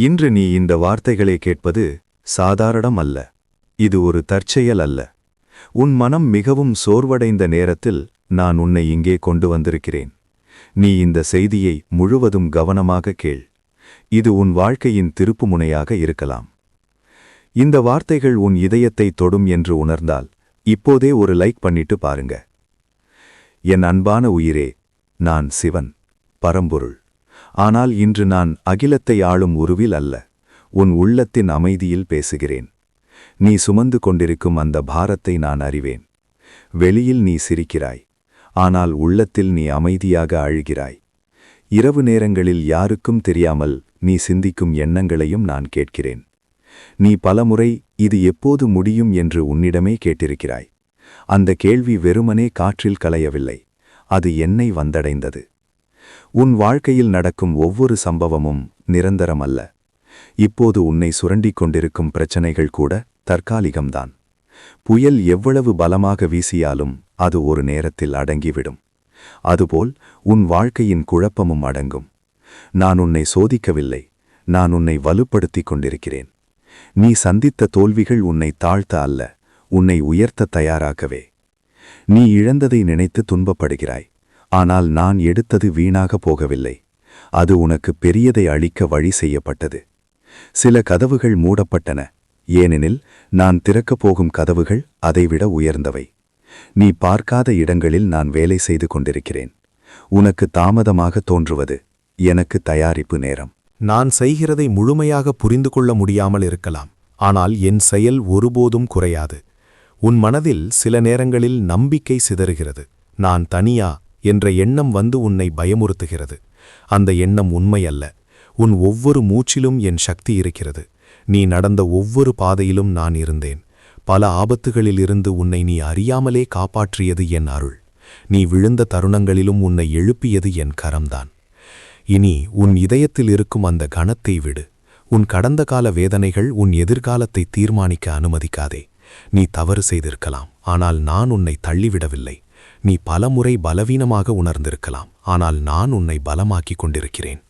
இன்று நீ இந்த வார்த்தைகளை கேட்பது சாதாரணம் அல்ல. இது ஒரு தற்செயல் அல்ல. உன் மனம் மிகவும் சோர்வடைந்த நேரத்தில் நான் உன்னை இங்கே கொண்டு வந்திருக்கிறேன். நீ இந்த செய்தியை முழுவதும் கவனமாக கேள். இது உன் வாழ்க்கையின் திருப்புமுனையாக இருக்கலாம். இந்த வார்த்தைகள் உன் இதயத்தை தொடும் என்று உணர்ந்தால் இப்போதே ஒரு லைக் பண்ணிட்டு பாருங்க. என் அன்பான உயிரே, நான் சிவன், பரம்பொருள். ஆனால் இன்று நான் அகிலத்தை ஆளும் உருவில் அல்ல, உன் உள்ளத்தின் அமைதியில் பேசுகிறேன். நீ சுமந்து கொண்டிருக்கும் அந்த பாரத்தை நான் அறிவேன். வெளியில் நீ சிரிக்கிறாய், ஆனால் உள்ளத்தில் நீ அமைதியாக அழுகிறாய். இரவு நேரங்களில் யாருக்கும் தெரியாமல் நீ சிந்திக்கும் எண்ணங்களையும் நான் கேட்கிறேன். நீ பலமுறை இது எப்போது முடியும் என்று உன்னிடமே கேட்டிருக்கிறாய். அந்த கேள்வி வெறுமனே காற்றில் கலையவில்லை, அது என்னை வந்தடைந்தது. உன் வாழ்க்கையில் நடக்கும் ஒவ்வொரு சம்பவமும் நிரந்தரமல்ல. இப்போது உன்னை சுரண்டிக் கொண்டிருக்கும் பிரச்சனைகள் கூட தற்காலிகம்தான். புயல் எவ்வளவு பலமாக வீசியாலும் அது ஒரு நேரத்தில் அடங்கிவிடும். அதுபோல் உன் வாழ்க்கையின் குழப்பமும் அடங்கும். நான் உன்னை சோதிக்கவில்லை, நான் உன்னை வலுப்படுத்திக் கொண்டிருக்கிறேன். நீ சந்தித்த தோல்விகள் உன்னை தாழ்த்த அல்ல, உன்னை உயர்த்த தயாராகவே. நீ இழந்ததை நினைத்து துன்பப்படுகிறாய், ஆனால் நான் எடுத்தது வீணாக போகவில்லை. அது உனக்கு பெரியதை அளிக்க வழி செய்யப்பட்டது. சில கதவுகள் மூடப்பட்டன, ஏனெனில் நான் திறக்கப் போகும் கதவுகள் அதைவிட உயர்ந்தவை. நீ பார்க்காத இடங்களில் நான் வேலை செய்து கொண்டிருக்கிறேன். உனக்கு தாமதமாக தோன்றுவது எனக்கு தயாரிப்பு நேரம். நான் செய்கிறதை முழுமையாக புரிந்து கொள்ள முடியாமல் இருக்கலாம், ஆனால் என் செயல் ஒருபோதும் குறையாது. உன் மனதில் சில நேரங்களில் நம்பிக்கை சிதறுகிறது. நான் தனியா என்ற எண்ணம் வந்து உன்னை பயமுறுத்துகிறது. அந்த எண்ணம் உண்மையல்ல. உன் ஒவ்வொரு மூச்சிலும் என் சக்தி இருக்கிறது. நீ நடந்த ஒவ்வொரு பாதையிலும் நான் இருந்தேன். பல ஆபத்துகளிலிருந்து உன்னை நீ அறியாமலே காப்பாற்றியது என் அருள். நீ விழுந்த தருணங்களிலும் உன்னை எழுப்பியது என் கரம்தான். இனி உன் இதயத்தில் இருக்கும் அந்த கணத்தை விடு. உன் கடந்த கால வேதனைகள் உன் எதிர்காலத்தை தீர்மானிக்க அனுமதிக்காதே. நீ தவறு செய்திருக்கலாம், ஆனால் நான் உன்னை தள்ளிவிடவில்லை. நீ பலமுறை பலவீனமாக உணர்ந்திருக்கலாம், ஆனால் நான் உன்னை பலமாக்கிக் கொண்டிருக்கிறேன்.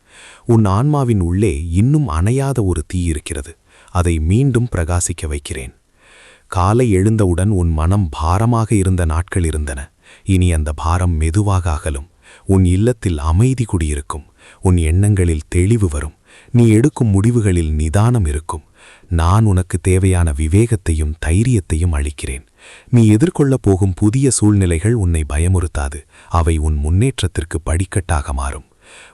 உன் ஆன்மாவின் உள்ளே இன்னும் அணையாத ஒரு தீ இருக்கிறது. அதை மீண்டும் பிரகாசிக்க வைக்கிறேன். காலை எழுந்தவுடன் உன் மனம் பாரமாக இருந்த நாட்கள் இருந்தன. இனி அந்த பாரம் மெதுவாக அகலும். உன் இல்லத்தில் அமைதி குடியிருக்கும். உன் எண்ணங்களில் தெளிவு வரும். நீ எடுக்கும் முடிவுகளில் நிதானம் இருக்கும். நான் உனக்கு தேவையான விவேகத்தையும் தைரியத்தையும் அளிக்கிறேன். நீ எதிர்கொள்ளப் போகும் புதிய சூழ்நிலைகள் உன்னை பயமுறுத்தாது. அவை உன் முன்னேற்றத்திற்கு படிக்கட்டாக மாறும்.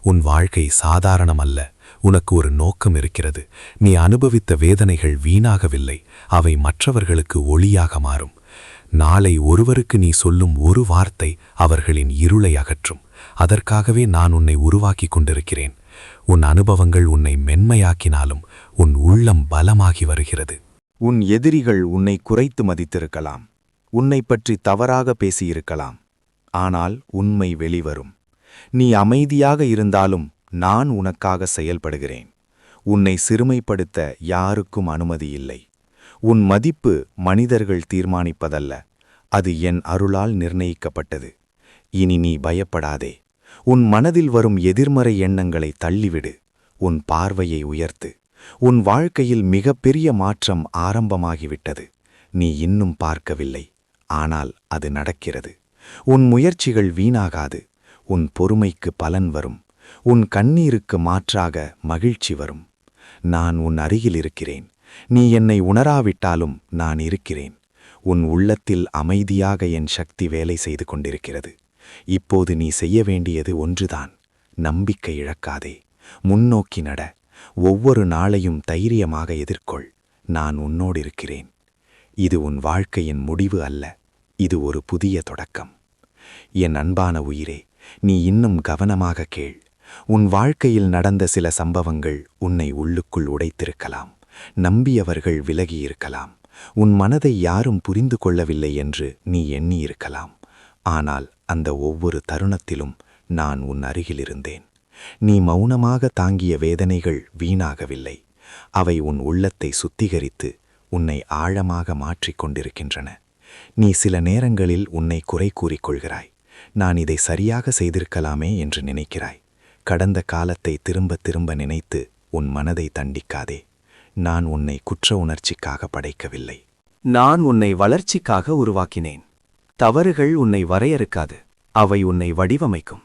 உன் வாழ்க்கை சாதாரணமல்ல, உனக்கு ஒரு நோக்கம் இருக்கிறது. நீ அனுபவித்த வேதனைகள் வீணாகவில்லை, அவை மற்றவர்களுக்கு ஒளியாக மாறும். நாளை ஒருவருக்கு நீ சொல்லும் ஒரு வார்த்தை அவர்களின் இருளை அகற்றும். அதற்காகவே நான் உன்னை உருவாக்கிக் கொண்டிருக்கிறேன். உன் அனுபவங்கள் உன்னை மென்மையாக்கினாலும் உன் உள்ளம் பலமாகி வருகிறது. உன் எதிரிகள் உன்னை குறைத்து மதித்திருக்கலாம், உன்னை பற்றி தவறாக பேசியிருக்கலாம். ஆனால் உண்மை வெளிவரும். நீ அமைதியாக இருந்தாலும் நான் உனக்காக செயல்படுகிறேன். உன்னை சிறுமைப்படுத்த யாருக்கும் அனுமதி இல்லை. உன் மதிப்பு மனிதர்கள் தீர்மானிப்பதல்ல, அது என் அருளால் நிர்ணயிக்கப்பட்டது. இனி நீ பயப்படாதே. உன் மனதில் வரும் எதிர்மறை எண்ணங்களை தள்ளிவிடு. உன் பார்வையை உயர்த்து. உன் வாழ்க்கையில் மிகப்பெரிய மாற்றம் ஆரம்பமாகிவிட்டது. நீ இன்னும் பார்க்கவில்லை, ஆனால் அது நடக்கிறது. உன் முயற்சிகள் வீணாகாது. உன் பொறுமைக்கு பலன் வரும். உன் கண்ணீருக்கு மாற்றாக மகிழ்ச்சி வரும். நான் உன் அருகில் இருக்கிறேன். நீ என்னை உணராவிட்டாலும் நான் இருக்கிறேன். உன் உள்ளத்தில் அமைதியாக என் சக்தி வேலை செய்து கொண்டிருக்கிறது. இப்போது நீ செய்ய வேண்டியது ஒன்றுதான். நம்பிக்கை இழக்காதே. முன்னோக்கி நட. ஒவ்வொரு நாளையும் தைரியமாக எதிர்கொள். நான் உன்னோடு இருக்கிறேன். இது உன் வாழ்க்கையின் முடிவு அல்ல, இது ஒரு புதிய தொடக்கம். என் அன்பான உயிரே, நீ இன்னும் கவனமாக கேள். உன் வாழ்க்கையில் நடந்த சில சம்பவங்கள் உன்னை உள்ளுக்குள் உடைத்திருக்கலாம். நம்பியவர்கள் விலகியிருக்கலாம். உன் மனதை யாரும் புரிந்து கொள்ளவில்லை என்று நீ எண்ணியிருக்கலாம். ஆனால் அந்த ஒவ்வொரு தருணத்திலும் நான் உன் அருகில் இருந்தேன். நீ மௌனமாக தாங்கிய வேதனைகள் வீணாகவில்லை. அவை உன் உள்ளத்தை சுத்திகரித்து உன்னை ஆழமாக மாற்றிக் கொண்டிருக்கின்றன. நீ சில நேரங்களில் உன்னை குறை கூறிக்கொள்கிறாய். நான் இதை சரியாக செய்திருக்கலாமே என்று நினைக்கிறாய். கடந்த காலத்தை திரும்ப திரும்ப நினைத்து உன் மனதை தண்டிக்காதே. நான் உன்னை குற்ற உணர்ச்சிக்காக படைக்கவில்லை. நான் உன்னை வளர்ச்சிக்காக உருவாக்கினேன். தவறுகள் உன்னை வரையறுக்காது, அவை உன்னை வடிவமைக்கும்.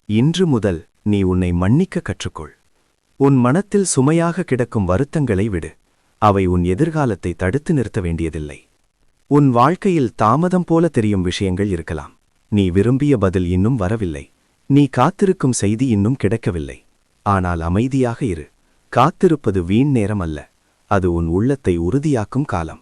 இன்று முதல் நீ உன்னை மன்னிக்க கற்றுக்கொள். உன் மனத்தில் சுமையாக கிடக்கும் வருத்தங்களை விடு. அவை உன் எதிர்காலத்தை தடுத்து நிறுத்த வேண்டியதில்லை. உன் வாழ்க்கையில் தாமதம் போல தெரியும் விஷயங்கள் இருக்கலாம். நீ விரும்பிய பதில் இன்னும் வரவில்லை. நீ காத்திருக்கும் செய்தி இன்னும் கிடைக்கவில்லை. ஆனால் அமைதியாக இரு. காத்திருப்பது வீண் நேரம் அல்ல, அது உன் உள்ளத்தை உறுதியாக்கும் காலம்.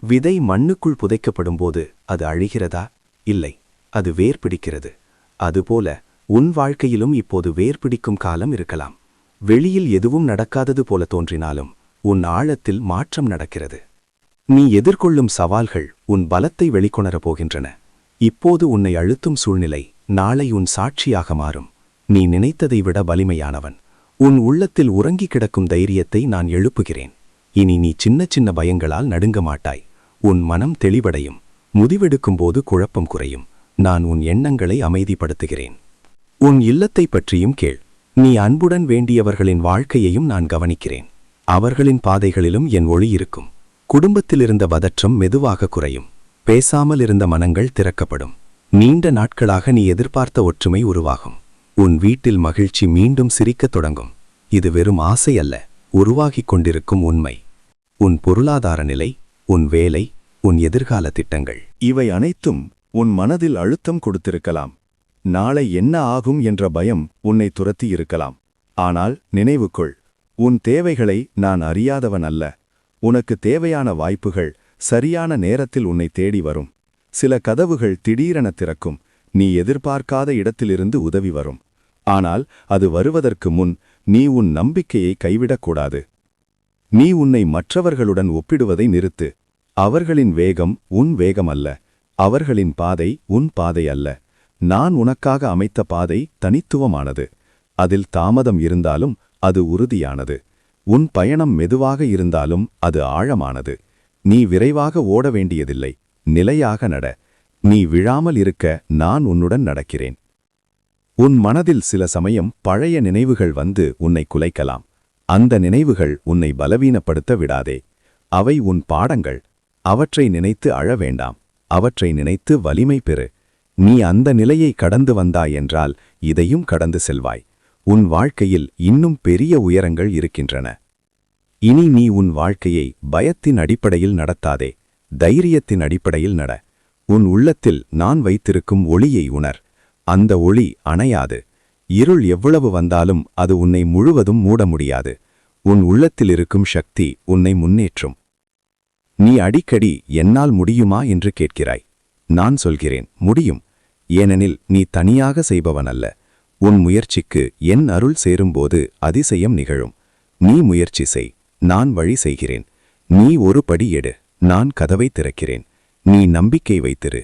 விதை மண்ணுக்குள் புதைக்கப்படும்போது அது அழிகிறதா? இல்லை, அது வேர் பிடிக்கிறது. அதுபோல உன் வாழ்க்கையிலும் இப்போது வேர் பிடிக்கும் காலம் இருக்கலாம். வெளியில் எதுவும் நடக்காதது போல தோன்றினாலும் உன் ஆழத்தில் மாற்றம் நடக்கிறது. நீ எதிர்கொள்ளும் சவால்கள் உன் பலத்தை வெளிக்கொணரப் போகின்றன. இப்போது உன்னை அழுத்தும் சூழ்நிலை நாளை உன் சாட்சியாக மாறும். நீ நினைத்ததை விட வலிமையானவன். உன் உள்ளத்தில் உறங்கி கிடக்கும் தைரியத்தை நான் எழுப்புகிறேன். இனி நீ சின்ன சின்ன பயங்களால் நடுங்க மாட்டாய். உன் மனம் தெளிவடையும். முடிவெடுக்கும்போது குழப்பம் குறையும். நான் உன் எண்ணங்களை அமைதிப்படுத்துகிறேன். உன் இல்லத்தை பற்றியும் கேள். நீ அன்புடன் வேண்டியவர்களின் வாழ்க்கையையும் நான் கவனிக்கிறேன். அவர்களின் பாதைகளிலும் என் ஒளி இருக்கும். குடும்பத்திலிருந்த பதற்றம் மெதுவாக குறையும். பேசாமல் இருந்த மனங்கள் திறக்கப்படும். நீண்ட நாட்களாக நீ எதிர்பார்த்த ஒற்றுமை உருவாகும். உன் வீட்டில் மகிழ்ச்சி மீண்டும் சிரிக்கத் தொடங்கும். இது வெறும் ஆசை அல்ல, உருவாகிக் கொண்டிருக்கும் உண்மை. உன் பொருளாதார நிலை, உன் வேலை, உன் எதிர்கால திட்டங்கள், இவை அனைத்தும் உன் மனதில் அழுத்தம் கொடுத்திருக்கலாம். நாளை என்ன ஆகும் என்ற பயம் உன்னை துரத்தி இருக்கலாம். ஆனால் நினைவு கொள், உன் தேவைகளை நான் அறியாதவன் அல்ல. உனக்கு தேவையான வாய்ப்புகள் சரியான நேரத்தில் உன்னை தேடி வரும். சில கதவுகள் திடீரென திறக்கும். நீ எதிர்பார்க்காத இடத்திலிருந்து உதவி வரும். ஆனால் அது வருவதற்கு முன் நீ உன் நம்பிக்கையை கைவிடக்கூடாது. நீ உன்னை மற்றவர்களுடன் ஒப்பிடுவதை நிறுத்து. அவர்களின் வேகம் உன் வேகம் அல்ல. அவர்களின் பாதை உன் பாதை அல்ல. நான் உனக்காக அமைத்த பாதை தனித்துவமானது. அதில் தாமதம் இருந்தாலும் அது உறுதியானது. உன் பயணம் மெதுவாக இருந்தாலும் அது ஆழமானது. நீ விரைவாக ஓட வேண்டியதில்லை, நிலையாக நட. நீ விழாமல் இருக்க நான் உன்னுடன் நடக்கிறேன். உன் மனதில் சில சமயம் பழைய நினைவுகள் வந்து உன்னை குலைக்கலாம். அந்த நினைவுகள் உன்னை பலவீனப்படுத்த விடாதே. அவை உன் பாடங்கள். அவற்றை நினைத்து அழ வேண்டாம். அவற்றை நினைத்து வலிமை பெறு. நீ அந்த நிலையை கடந்து வந்தாய் என்றால் இதையும் கடந்து செல்வாய். உன் வாழ்க்கையில் இன்னும் பெரிய உயரங்கள் இருக்கின்றன. இனி நீ உன் வாழ்க்கையை பயத்தின் அடிப்படையில் நடத்தாதே, தைரியத்தின் அடிப்படையில் நட. உன் உள்ளத்தில் நான் வைத்திருக்கும் ஒளியை உணர். அந்த ஒளி அணையாது. இருள் எவ்வளவு வந்தாலும் அது உன்னை முழுவதும் மூட முடியாது. உன் உள்ளத்தில் இருக்கும் சக்தி உன்னை முன்னேற்றும். நீ அடிக்கடி என்னால் முடியுமா என்று கேட்கிறாய். நான் சொல்கிறேன், முடியும். ஏனெனில் நீ தனியாக செய்பவன் அல்ல. உன் முயற்சிக்கு என் அருள் சேரும்போது அதிசயம் நிகழும். நீ முயற்சி செய், நான் வழி செய்கிறேன். நீ ஒரு படி எடு, நான் கதவை திறக்கிறேன். நீ நம்பிக்கை வைத்திரு,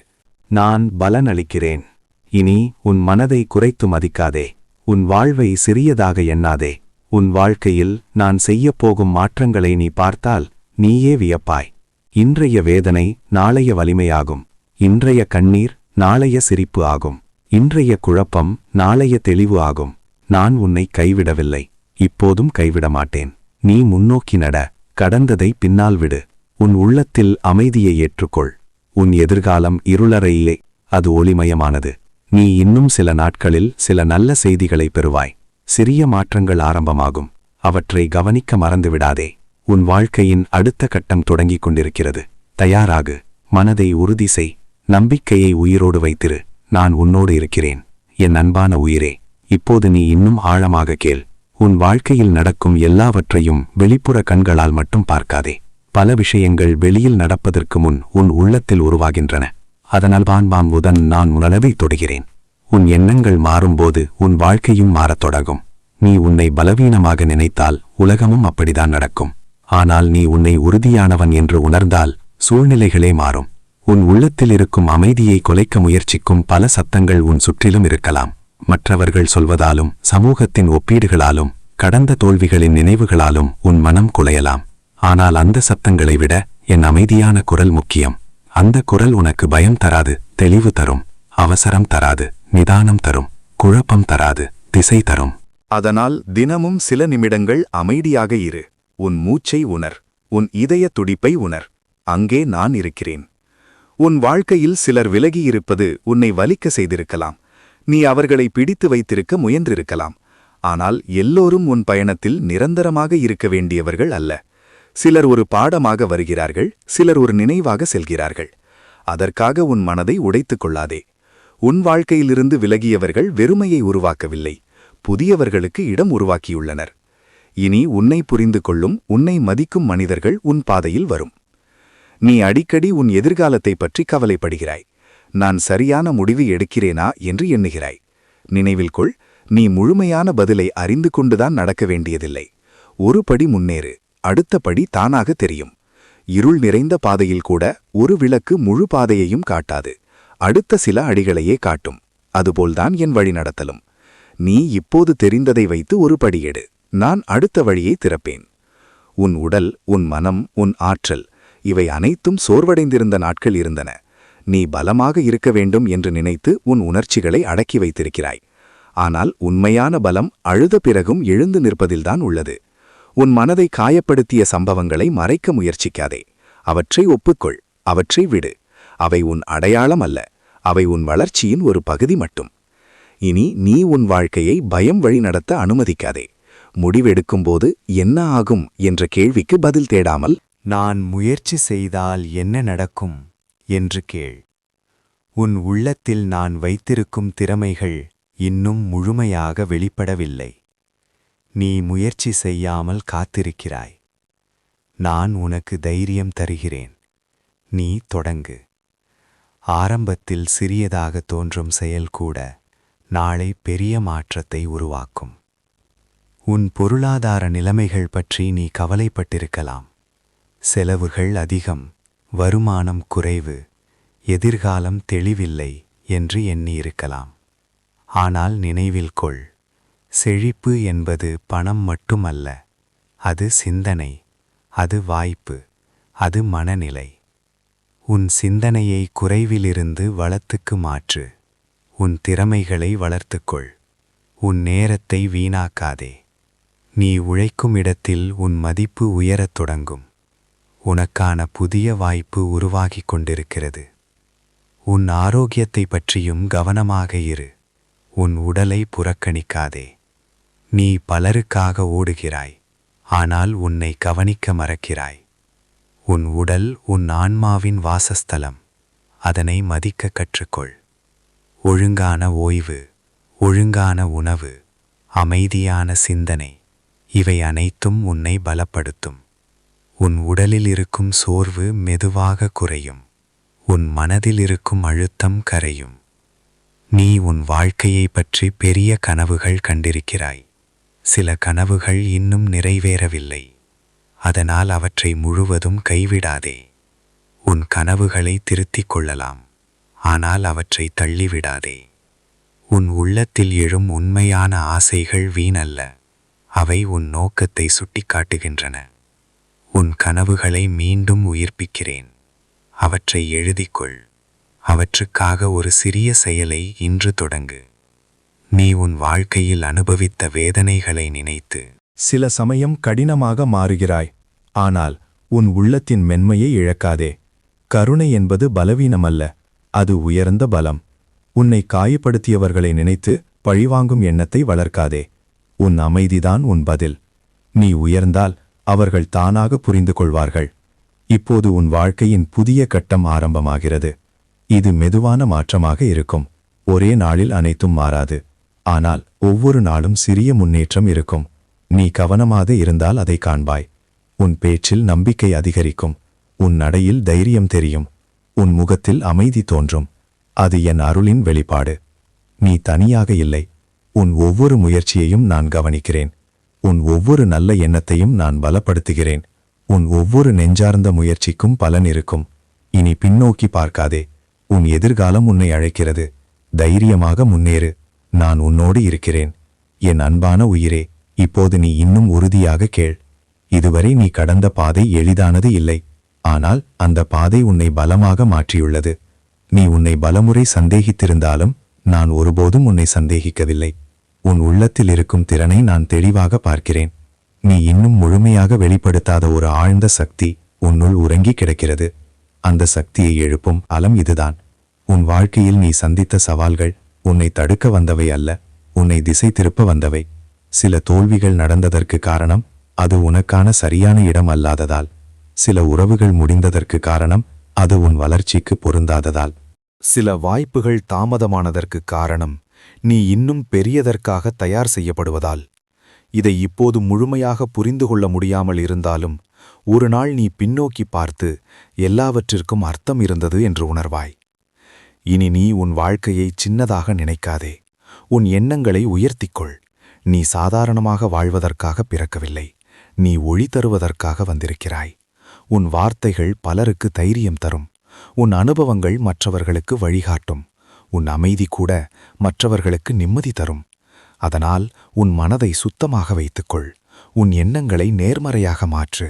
நான் பலன் அளிக்கிறேன். இனி உன் மனதை குறைத்து மதிக்காதே. உன் வாழ்வை சிறியதாக எண்ணாதே. உன் வாழ்க்கையில் நான் செய்யப்போகும் மாற்றங்களை நீ பார்த்தால் நீயே வியப்பாய். இன்றைய வேதனை நாளைய வலிமையாகும். இன்றைய கண்ணீர் நாளைய சிரிப்பு ஆகும். இன்றைய குழப்பம் நாளைய தெளிவு ஆகும். நான் உன்னை கைவிடவில்லை, இப்போதும் கைவிட மாட்டேன். நீ முன்னோக்கி நட, கடந்ததை பின்னால் விடு. உன் உள்ளத்தில் அமைதியை ஏற்றுக்கொள். உன் எதிர்காலம் இருளறையிலே, அது ஒளிமயமானது. நீ இன்னும் சில நாட்களில் சில நல்ல செய்திகளை பெறுவாய். சிறிய மாற்றங்கள் ஆரம்பமாகும். அவற்றை கவனிக்க மறந்துவிடாதே. உன் வாழ்க்கையின் அடுத்த கட்டம் தொடங்கிக் கொண்டிருக்கிறது. தயாராகு. மனதை உறுதி செய். நம்பிக்கையை உயிரோடு வைத்திரு. நான் உன்னோடு இருக்கிறேன். என் அன்பான உயிரே, இப்போது நீ இன்னும் ஆழமாக கேள். உன் வாழ்க்கையில் நடக்கும் எல்லாவற்றையும் வெளிப்புற கண்களால் மட்டும் பார்க்காதே. பல விஷயங்கள் வெளியில் நடப்பதற்கு முன் உன் உள்ளத்தில் உருவாகின்றன. அதனால் வான்பாம்புடன் நான் உணர்வை தொடுகிறேன். உன் எண்ணங்கள் மாறும்போது உன் வாழ்க்கையும் மாறத் தொடங்கும். நீ உன்னை பலவீனமாக நினைத்தால் உலகமும் அப்படிதான் நடக்கும். ஆனால் நீ உன்னை உறுதியானவன் என்று உணர்ந்தால் சூழ்நிலைகளே மாறும். உன் உள்ளத்தில் இருக்கும் அமைதியை கொலைக்க முயற்சிக்கும் பல சத்தங்கள் உன் சுற்றிலும் இருக்கலாம். மற்றவர்கள் சொல்வதாலும், சமூகத்தின் ஒப்பீடுகளாலும், கடந்த தோல்விகளின் நினைவுகளாலும் உன் மனம் குலையலாம். ஆனால் அந்த சத்தங்களை விட என் அமைதியான குரல் முக்கியம். அந்த குரல் உனக்கு பயம் தராது, தெளிவு தரும். அவசரம் தராது, நிதானம் தரும். குழப்பம் தராது, திசை தரும். அதனால் தினமும் சில நிமிடங்கள் அமைதியாக இரு. உன் மூச்சை உணர். உன் இதய துடிப்பை உணர். அங்கே நான் இருக்கிறேன். உன் வாழ்க்கையில் சிலர் விலகியிருப்பது உன்னை வலிக்க செய்திருக்கலாம். நீ அவர்களை பிடித்து வைத்திருக்க முயன்றிருக்கலாம். ஆனால் எல்லோரும் உன் பயணத்தில் நிரந்தரமாக இருக்க வேண்டியவர்கள் அல்ல. சிலர் ஒரு பாடமாக வருகிறார்கள், சிலர் ஒரு நினைவாக செல்கிறார்கள். அதற்காக உன் மனதை உடைத்துக் கொள்ளாதே. உன் வாழ்க்கையிலிருந்து விலகியவர்கள் வெறுமையை உருவாக்கவில்லை, புதியவர்களுக்கு இடம் உருவாக்கியுள்ளனர். இனி உன்னை புரிந்து கொள்ளும், உன்னை மதிக்கும் மனிதர்கள் உன் பாதையில் வரும். நீ அடிக்கடி உன் எதிர்காலத்தை பற்றி கவலைப்படுகிறாய். நான் சரியான முடிவு எடுக்கிறேனா என்று எண்ணுகிறாய். நினைவில் கொள், நீ முழுமையான பதிலை அறிந்து கொண்டுதான் நடக்க வேண்டியதில்லை. ஒரு படி முன்னேறு, அடுத்த படி தானாக தெரியும். இருள் நிறைந்த பாதையில் கூட ஒரு விளக்கு முழு பாதையையும் காட்டாது, அடுத்த சில அடிகளையே காட்டும். அதுபோல்தான் என் வழிநடத்தலும். நீ இப்போது தெரிந்ததை வைத்து ஒரு படியெடு. நான் அடுத்த வழியை திறப்பேன். உன் உடல், உன் மனம், உன் ஆற்றல், இவை அனைத்தும் சோர்வடைந்திருந்த நாட்கள் இருந்தன. நீ பலமாக இருக்க வேண்டும் என்று நினைத்து உன் உணர்ச்சிகளை அடக்கி வைத்திருக்கிறாய். ஆனால் உண்மையான பலம் அழுத பிறகும் எழுந்து நிற்பதில்தான் உள்ளது. உன் மனதை காயப்படுத்திய சம்பவங்களை மறைக்க முயற்சிக்காதே. அவற்றை ஒப்புக்கொள், அவற்றை விடு. அவை உன் அடையாளம் அல்ல, அவை உன் வளர்ச்சியின் ஒரு பகுதி மட்டும். இனி நீ உன் வாழ்க்கையை பயம் வழி நடத்த அனுமதிக்காதே. முடிவெடுக்கும்போது என்ன ஆகும் என்ற கேள்விக்கு பதில் தேடாமல், நான் முயற்சி செய்தால் என்ன நடக்கும் என்று கேள். உன் உள்ளத்தில் நான் வைத்திருக்கும் திறமைகள் இன்னும் முழுமையாக வெளிப்படவில்லை. நீ முயற்சி செய்யாமல் காத்திருக்கிறாய். நான் உனக்கு தைரியம் தருகிறேன். நீ தொடங்கு. ஆரம்பத்தில் சிறியதாக தோன்றும் செயல் கூட நாளை பெரிய மாற்றத்தை உருவாக்கும். உன் பொருளாதார நிலைமைகள் பற்றி நீ கவலைப்பட்டிருக்கலாம். செலவுகள் அதிகம், வருமானம் குறைவு, எதிர்காலம் தெளிவில்லை என்று எண்ணியிருக்கலாம். ஆனால் நினைவில் கொள், செழிப்பு என்பது பணம் மட்டுமல்ல. அது சிந்தனை, அது வாய்ப்பு, அது மனநிலை. உன் சிந்தனையை குறைவிலிருந்து வளத்துக்கு மாற்று. உன் திறமைகளை வளர்த்துக்கொள். உன் நேரத்தை வீணாக்காதே. நீ உழைக்கும் இடத்தில் உன் மதிப்பு உயரத் தொடங்கும். உனக்கான புதிய வாய்ப்பு உருவாகிக் கொண்டிருக்கிறது. உன் ஆரோக்கியத்தை பற்றியும் கவனமாக இரு. உன் உடலை புறக்கணிக்காதே. நீ பலருக்காக ஓடுகிறாய், ஆனால் உன்னை கவனிக்க மறக்கிறாய். உன் உடல் உன் ஆன்மாவின் வாசஸ்தலம். அதனை மதிக்க கற்றுக்கொள். ஒழுங்கான ஓய்வு, ஒழுங்கான உணவு, அமைதியான சிந்தனை, இவை அனைத்தும் உன்னை பலப்படுத்தும். உன் உடலில் இருக்கும் சோர்வு மெதுவாக குறையும். உன் மனதில் இருக்கும் அழுத்தம் கரையும். நீ உன் வாழ்க்கையை பற்றி பெரிய கனவுகள் கண்டிருக்கிறாய். சில கனவுகள் இன்னும் நிறைவேறவில்லை. அதனால் அவற்றை முழுவதும் கைவிடாதே. உன் கனவுகளை திருத்திக் கொள்ளலாம், ஆனால் அவற்றை தள்ளிவிடாதே. உன் உள்ளத்தில் எழும் உண்மையான ஆசைகள் வீணல்ல. அவை உன் நோக்கத்தை சுட்டிக்காட்டுகின்றன. உன் கனவுகளை மீண்டும் உயிர்ப்பிக்கிறேன். அவற்றை எழுதிக்கொள். அவற்றுக்காக ஒரு சிறிய செயலை இன்று தொடங்கு. நீ உன் வாழ்க்கையில் அனுபவித்த வேதனைகளை நினைத்து சில சமயம் கடினமாக மாறுகிறாய். ஆனால் உன் உள்ளத்தின் மென்மையை இழக்காதே. கருணை என்பது பலவீனமல்ல, அது உயர்ந்த பலம். உன்னை காயப்படுத்தியவர்களை நினைத்து பழிவாங்கும் எண்ணத்தை வளர்க்காதே. உன் அமைதிதான் உன் பதில். நீ உயர்ந்தால் அவர்கள் தானாக புரிந்து கொள்வார்கள். இப்போது உன் வாழ்க்கையின் புதிய கட்டம் ஆரம்பமாகிறது. இது மெதுவான மாற்றமாக இருக்கும். ஒரே நாளில் அனைத்தும் மாறாது. ஆனால் ஒவ்வொரு நாளும் சிறிய முன்னேற்றம் இருக்கும். நீ கவனமாக இருந்தால் அதை காண்பாய். உன் பேச்சில் நம்பிக்கை அதிகரிக்கும். உன் நடையில் தைரியம் தெரியும். உன் முகத்தில் அமைதி தோன்றும். அது என் அருளின் வெளிப்பாடு. நீ தனியாக இல்லை. உன் ஒவ்வொரு முயற்சியையும் நான் கவனிக்கிறேன். உன் ஒவ்வொரு நல்ல எண்ணத்தையும் நான் பலப்படுத்துகிறேன். உன் ஒவ்வொரு நெஞ்சார்ந்த முயற்சிக்கும் பலன் இருக்கும். இனி பின்னோக்கி பார்க்காதே. உன் எதிர்காலம் உன்னை அழைக்கிறது. தைரியமாக முன்னேறு. நான் உன்னோடு இருக்கிறேன். என் அன்பான உயிரே, இப்போது நீ இன்னும் உறுதியாக கேள். இதுவரை நீ கடந்த பாதை எளிதானது இல்லை. ஆனால் அந்த பாதை உன்னை பலமாக மாற்றியுள்ளது. நீ உன்னை பலமுறை சந்தேகித்திருந்தாலும் நான் ஒருபோதும் உன்னை சந்தேகிக்கவில்லை. உன் உள்ளத்தில் இருக்கும் திறனை நான் தெளிவாக பார்க்கிறேன். நீ இன்னும் முழுமையாக வெளிப்படுத்தாத ஒரு ஆழ்ந்த சக்தி உன்னுள் உறங்கி கிடக்கிறது. அந்த சக்தியை எழுப்பும் அலம் இதுதான். உன் வாழ்க்கையில் நீ சந்தித்த சவால்கள் உன்னை தடுக்க வந்தவை அல்ல, உன்னை திசை திருப்ப வந்தவை. சில தோல்விகள் நடந்ததற்கு காரணம் அது உனக்கான சரியான இடம் அல்லாததால். சில உறவுகள் முடிந்ததற்கு காரணம் அது உன் வளர்ச்சிக்கு பொருந்தாததால். சில வாய்ப்புகள் தாமதமானதற்கு காரணம் நீ இன்னும் பெரியதற்காக தயார் செய்யப்படுவதால். இதை இப்போது முழுமையாக புரிந்து கொள்ள முடியாமல் இருந்தாலும் ஒரு நாள் நீ பின்னோக்கி பார்த்து எல்லாவற்றிற்கும் அர்த்தம் இருந்தது என்று உணர்வாய். இனி நீ உன் வாழ்க்கையை சின்னதாக நினைக்காதே. உன் எண்ணங்களை உயர்த்திக்கொள். நீ சாதாரணமாக வாழ்வதற்காக பிறக்கவில்லை, நீ ஒளி தருவதற்காக வந்திருக்கிறாய். உன் வார்த்தைகள் பலருக்கு தைரியம் தரும். உன் அனுபவங்கள் மற்றவர்களுக்கு வழிகாட்டும். உன் அமைதி கூட மற்றவர்களுக்கு நிம்மதி தரும். அதனால் உன் மனதை சுத்தமாக வைத்துக்கொள். உன் எண்ணங்களை நேர்மறையாக மாற்று.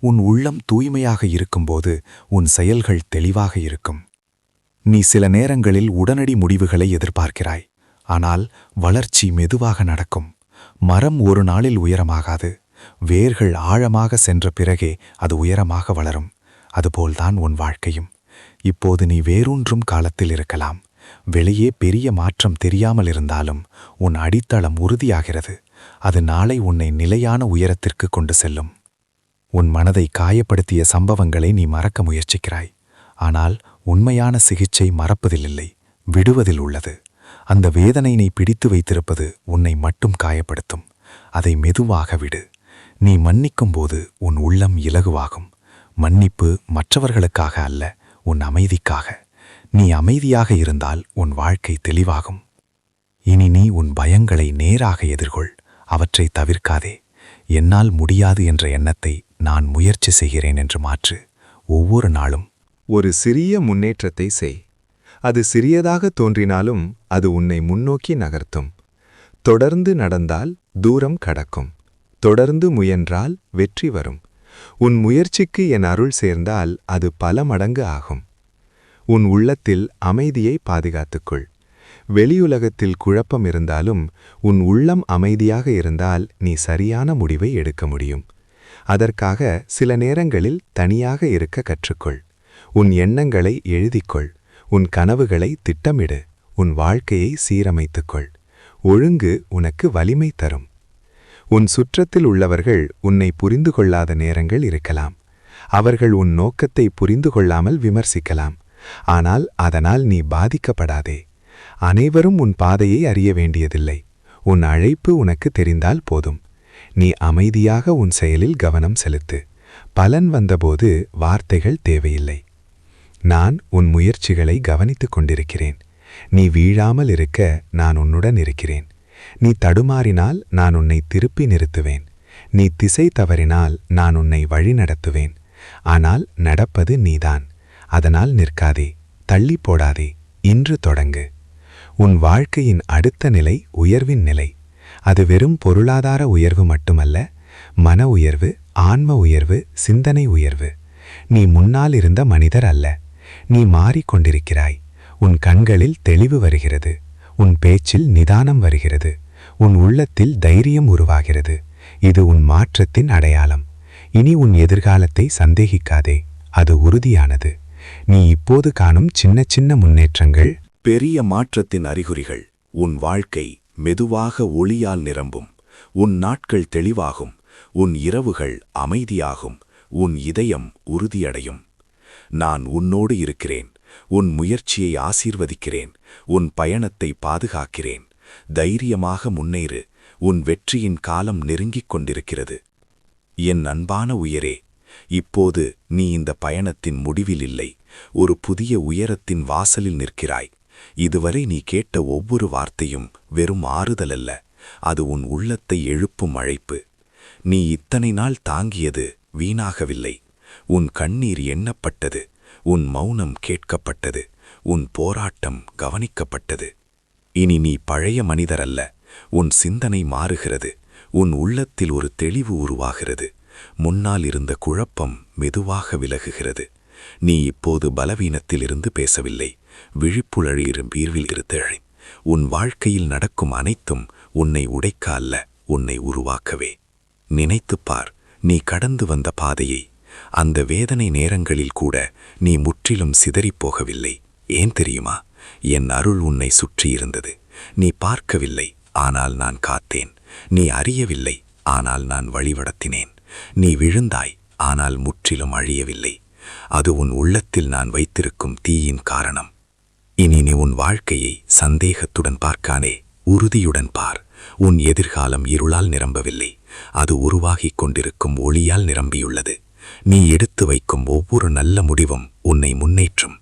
உன் உள்ளம் தூய்மையாக இருக்கும்போது உன் செயல்கள் தெளிவாக இருக்கும். நீ சில நேரங்களில் உடனடி முடிவுகளை எதிர்பார்க்கிறாய். ஆனால் வளர்ச்சி மெதுவாக நடக்கும். மரம் ஒரு நாளில் உயரமாகாது. வேர்கள் ஆழமாக சென்ற பிறகே அது உயரமாக வளரும். அதுபோல்தான் உன் வாழ்க்கையும். இப்போது நீ வேரூன்றும் காலத்தில் இருக்கலாம். வெளியே பெரிய மாற்றம் தெரியாமல் இருந்தாலும் உன் அடித்தளம் உறுதியாகிறது. அது நாளை உன்னை நிலையான உயரத்திற்கு கொண்டு செல்லும். உன் மனதை காயப்படுத்திய சம்பவங்களை நீ மறக்க முயற்சிக்கிறாய். ஆனால் உண்மையான சிகிச்சை மறப்பதில்லை, விடுவதில் உள்ளது. அந்த வேதனை நீ பிடித்து வைத்திருப்பது உன்னை மட்டும் காயப்படுத்தும். அதை மெதுவாக விடு. நீ மன்னிக்கும்போது உன் உள்ளம் இலகுவாகும். மன்னிப்பு மற்றவர்களுக்காக அல்ல, உன் அமைதிக்காக. நீ அமைதியாக இருந்தால் உன் வாழ்க்கை தெளிவாகும். இனி நீ உன் பயங்களை நேராக எதிர்கொள். அவற்றை தவிர்க்காதே. என்னால் முடியாது என்ற எண்ணத்தை நான் முயற்சி செய்கிறேன் என்று மாற்று. ஒவ்வொரு நாளும் ஒரு சிறிய முன்னேற்றத்தை செய். அது சிறியதாக தோன்றினாலும் அது உன்னை முன்னோக்கி நகர்த்தும். தொடர்ந்து நடந்தால் தூரம் கடக்கும். தொடர்ந்து முயன்றால் வெற்றி வரும். உன் முயற்சிக்கு என் அருள் சேர்ந்தால் அது பல மடங்கு ஆகும். உன் உள்ளத்தில் அமைதியை பாதுகாத்துக்கொள். வெளியுலகத்தில் குழப்பம் இருந்தாலும் உன் உள்ளம் அமைதியாக இருந்தால் நீ சரியான முடிவை எடுக்க முடியும். அதற்காக சில நேரங்களில் தனியாக இருக்க கற்றுக்கொள். உன் எண்ணங்களை எழுதிக்கொள். உன் கனவுகளை திட்டமிடு. உன் வாழ்க்கையை சீரமைத்துக்கொள். ஒழுங்கு உனக்கு வலிமை தரும். உன் சுற்றத்தில் உள்ளவர்கள் உன்னை புரிந்து கொள்ளாத நேரங்கள் இருக்கலாம். அவர்கள் உன் நோக்கத்தை புரிந்து கொள்ளாமல் விமர்சிக்கலாம். ஆனால் அதனால் நீ பாதிக்கப்படாதே. அனைவரும் உன் பாதையை அறிய வேண்டியதில்லை. உன் அழைப்பு உனக்கு தெரிந்தால் போதும். நீ அமைதியாக உன் செயலில் கவனம் செலுத்து. பலன் வந்தபோது வார்த்தைகள் தேவையில்லை. நான் உன் முயற்சிகளை கவனித்துக் கொண்டிருக்கிறேன். நீ வீழாமல் இருக்க நான் உன்னுடன் இருக்கிறேன். நீ தடுமாறினால் நான் உன்னை திருப்பி நிறுத்துவேன். நீ திசை தவறினால் நான் உன்னை வழிநடத்துவேன். ஆனால் நடப்பது நீதான். அதனால் நிற்காதே, தள்ளி போடாதே. இன்று தொடங்கு. உன் வாழ்க்கையின் அடுத்த நிலை உயர்வின் நிலை. அது வெறும் பொருளாதார உயர்வு மட்டுமல்ல, மன உயர்வு, ஆன்ம உயர்வு, சிந்தனை உயர்வு. நீ முன்னால் இருந்த மனிதர் அல்ல. நீ மாறிக்கொண்டிருக்கிறாய். உன் கண்களில் தெளிவு வருகிறது. உன் பேச்சில் நிதானம் வருகிறது. உன் உள்ளத்தில் தைரியம் உருவாகிறது. இது உன் மாற்றத்தின் அடையாளம். இனி உன் எதிர்காலத்தை சந்தேகிக்காதே, அது உறுதியானது. நீ இப்போது காணும் சின்ன சின்ன முன்னேற்றங்கள் பெரிய மாற்றத்தின் அறிகுறிகள். உன் வாழ்க்கை மெதுவாக ஒளியால் நிரம்பும். உன் நாட்கள் தெளிவாகும். உன் இரவுகள் அமைதியாகும். உன் இதயம் உறுதியடையும். நான் உன்னோடு இருக்கிறேன். உன் முயற்சியை ஆசீர்வதிக்கிறேன். உன் பயணத்தை பாதுகாக்கிறேன். தைரியமாக முன்னேறு. உன் வெற்றியின் காலம் நெருங்கிக் கொண்டிருக்கிறது. என் அன்பான உயிரே, இப்போது நீ இந்த பயணத்தின் முடிவில் இல்லை, ஒரு புதிய உயரத்தின் வாசலில் நிற்கிறாய். இதுவரை நீ கேட்ட ஒவ்வொரு வார்த்தையும் வெறும் ஆறுதல் அல்ல, அது உன் உள்ளத்தை எழுப்பும் அழைப்பு. நீ இத்தனை நாள் தாங்கியது வீணாகவில்லை. உன் கண்ணீர் எண்ணப்பட்டது. உன் மௌனம் கேட்கப்பட்டது. உன் போராட்டம் கவனிக்கப்பட்டது. இனி நீ பழைய மனிதர் அல்ல. உன் சிந்தனை மாறுகிறது. உன் உள்ளத்தில் ஒரு தெளிவு உருவாகிறது. முன்னால் இருந்த குழப்பம் மெதுவாக விலகுகிறது. நீ இப்போது பலவீனத்திலிருந்து பேசவில்லை, விழிப்புணர்விலிருந்து. உன் வாழ்க்கையில் நடக்கும் அனைத்தும் உன்னை உடைக்க அல்ல, உன்னை உருவாக்கவே. நினைத்துப் பார், நீ கடந்து வந்த பாதையை. அந்த வேதனை நேரங்களில் கூட நீ முற்றிலும் சிதறிப் போகவில்லை. ஏன் தெரியுமா? என் அருள் உன்னை சுற்றியிருந்தது. நீ பார்க்கவில்லை, ஆனால் நான் காத்தேன். நீ அறியவில்லை, ஆனால் நான் வழிவடத்தினேன். நீ விழுந்தாய், ஆனால் முற்றிலும் அழியவில்லை. அது உன் உள்ளத்தில் நான் வைத்திருக்கும் தீயின் காரணம். இனி நீ உன் வாழ்க்கையை சந்தேகத்துடன் பார்க்கானே, உறுதியுடன் பார். உன் எதிர்காலம் இருளால் நிரம்பவில்லை, அது உருவாகிக் கொண்டிருக்கும் ஒளியால் நிரம்பியுள்ளது. நீ எடுத்து வைக்கும் ஒவ்வொரு நல்ல முடிவும் உன்னை முன்னேற்றும்.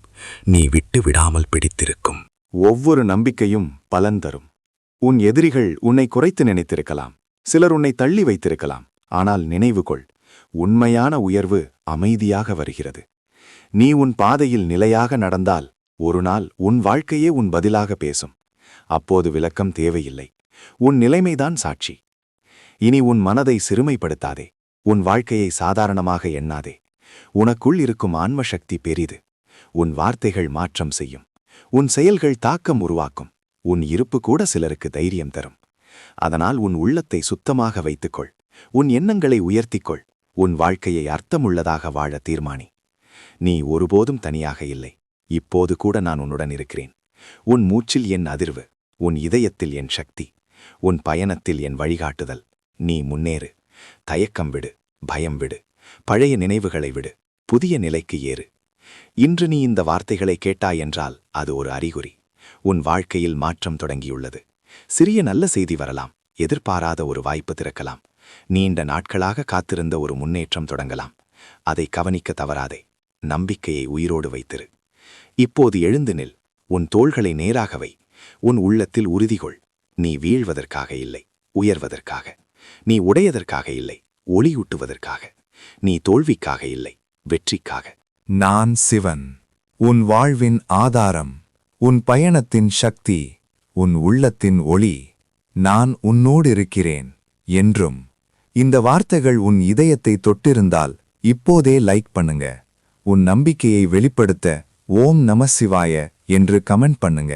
நீ விட்டு விடாமல் பிடித்திருக்கும் ஒவ்வொரு நம்பிக்கையும் பலன் தரும். உன் எதிரிகள் உன்னை குறைத்து நினைத்திருக்கலாம், சிலர் உன்னை தள்ளி வைத்திருக்கலாம். ஆனால் நினைவு கொள், உண்மையான உயர்வு அமைதியாக வருகிறது. நீ உன் பாதையில் நிலையாக நடந்தால் ஒரு நாள் உன் வாழ்க்கையே உன் பதிலாக பேசும். அப்போது விளக்கம் தேவையில்லை, உன் நிலைமைதான் சாட்சி. இனி உன் மனதை சிறுமைப்படுத்தாதே, உன் வாழ்க்கையை சாதாரணமாக எண்ணாதே. உனக்குள் இருக்கும் ஆன்ம சக்தி பெரிது. உன் வார்த்தைகள் மாற்றம் செய்யும், உன் செயல்கள் தாக்கம் உருவாக்கும். உன் இருப்பு கூட சிலருக்கு தைரியம் தரும். அதனால் உன் உள்ளத்தை சுத்தமாக வைத்துக்கொள், உன் எண்ணங்களை உயர்த்திக்கொள். உன் வாழ்க்கையை அர்த்தமுள்ளதாக வாழ தீர்மானி. நீ ஒருபோதும் தனியாக இல்லை. இப்போது கூட நான் உன்னுடன் இருக்கிறேன். உன் மூச்சில் என் அதிர்வு, உன் இதயத்தில் என் சக்தி, உன் பயணத்தில் என் வழிகாட்டுதல். நீ முன்னேறு. தயக்கம் விடு, பயம் விடு, பழைய நினைவுகளை விடு, புதிய நிலைக்கு ஏறு. இன்று நீ இந்த வார்த்தைகளை கேட்டாயென்றால் அது ஒரு அறிகுறி. உன் வாழ்க்கையில் மாற்றம் தொடங்கியுள்ளது. சிறிய நல்ல செய்தி வரலாம், எதிர்பாராத ஒரு வாய்ப்பு திறக்கலாம், நீண்ட நாட்களாக காத்திருந்த ஒரு முன்னேற்றம் தொடங்கலாம். அதை கவனிக்க தவறாதே. நம்பிக்கையை உயிரோடு வைத்திரு. இப்போது எழுந்து நில், உன் தோள்களை நேராக வை. உன் உள்ளத்தில் உறுதிகொள். நீ வீழ்வதற்காக இல்லை, உயர்வதற்காக. நீ உடையதற்காக இல்லை, ஒளியூட்டுவதற்காக. நீ தோல்விக்காக இல்லை, வெற்றிக்காக. நான் சிவன், உன் வாழ்வின் ஆதாரம், உன் பயணத்தின் சக்தி, உன் உள்ளத்தின் ஒளி. நான் உன்னோடு இருக்கிறேன் என்றும். இந்த வார்த்தைகள் உன் இதயத்தை தொட்டிருந்தால் இப்போதே லைக் பண்ணுங்க. உன் நம்பிக்கையை வெளிப்படுத்த ஓம் நம சிவாய என்று கமெண்ட் பண்ணுங்க.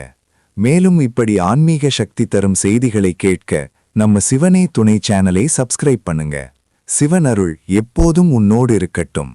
மேலும் இப்படி ஆன்மீக சக்தி தரும் செய்திகளை கேட்க நம்ம சிவனே துணை சேனலை சப்ஸ்கிரைப் பண்ணுங்க. சிவன் அருள் எப்போதும் உன்னோடு இருக்கட்டும்.